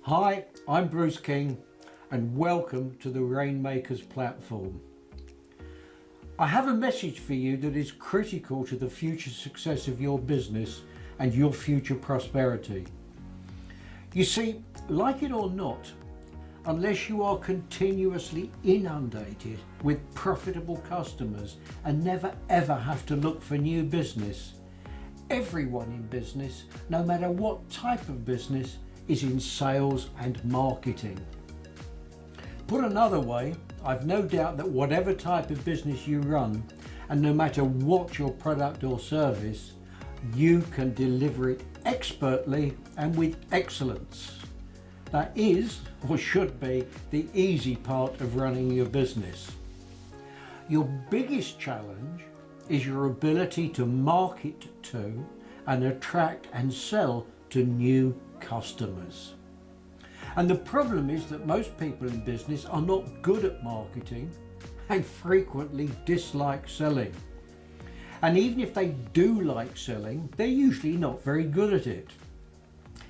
Hi, I'm Bruce King and welcome to the Rainmakers platform. I have a message for you that is critical to the future success of your business and your future prosperity. You see, like it or not, unless you are continuously inundated with profitable customers and never ever have to look for new business, everyone in business, no matter what type of business, is in sales and marketing. Put another way, I've no doubt that whatever type of business you run, and no matter what your product or service, you can deliver it expertly and with excellence. That is, or should be, the easy part of running your business. Your biggest challenge is your ability to market to and attract and sell to new customers. And the problem is that most people in business are not good at marketing and frequently dislike selling. And even if they do like selling, they're usually not very good at it.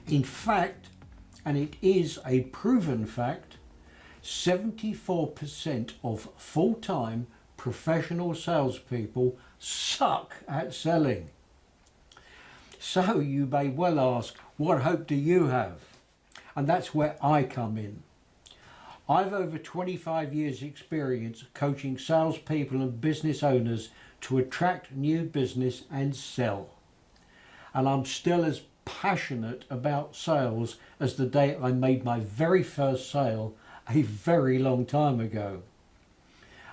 In fact, and it is a proven fact, 74% of full-time professional salespeople suck at selling. So you may well ask, what hope do you have? And that's where I come in. I've over 25 years experience coaching salespeople and business owners to attract new business and sell. And I'm still as passionate about sales as the day I made my very first sale a very long time ago.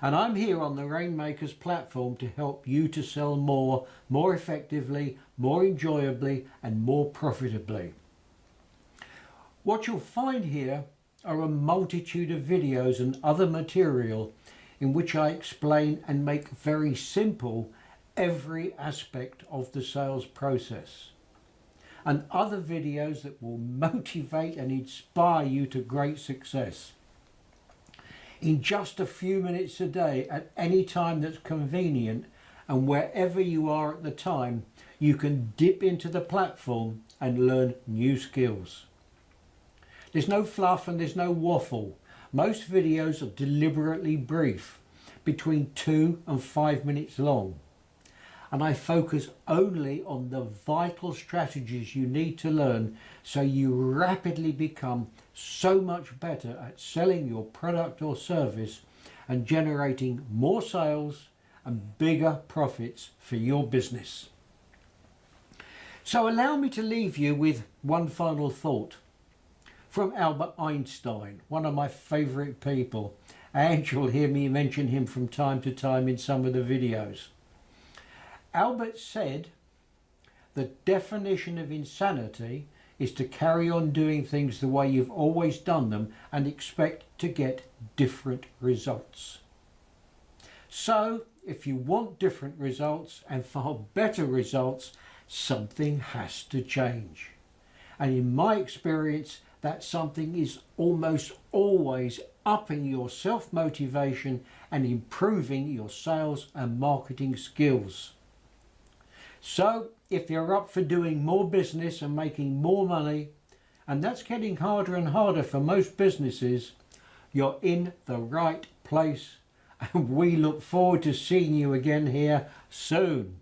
And I'm here on the Rainmakers platform to help you to sell more effectively, more enjoyably and more profitably. What you'll find here are a multitude of videos and other material in which I explain and make very simple every aspect of the sales process, and other videos that will motivate and inspire you to great success. In just a few minutes a day, at any time that's convenient and wherever you are at the time, you can dip into the platform and learn new skills. There's no fluff and there's no waffle. Most videos are deliberately brief, between 2 and 5 minutes long. And I focus only on the vital strategies you need to learn so you rapidly become so much better at selling your product or service and generating more sales and bigger profits for your business. So allow me to leave you with one final thought from Albert Einstein, one of my favorite people, and you'll hear me mention him from time to time in some of the videos. Albert said, the definition of insanity is to carry on doing things the way you've always done them and expect to get different results. So, if you want different results and far better results, something has to change. And in my experience, that something is almost always upping your self-motivation and improving your sales and marketing skills. So, if you're up for doing more business and making more money, and that's getting harder and harder for most businesses, you're in the right place, and we look forward to seeing you again here soon.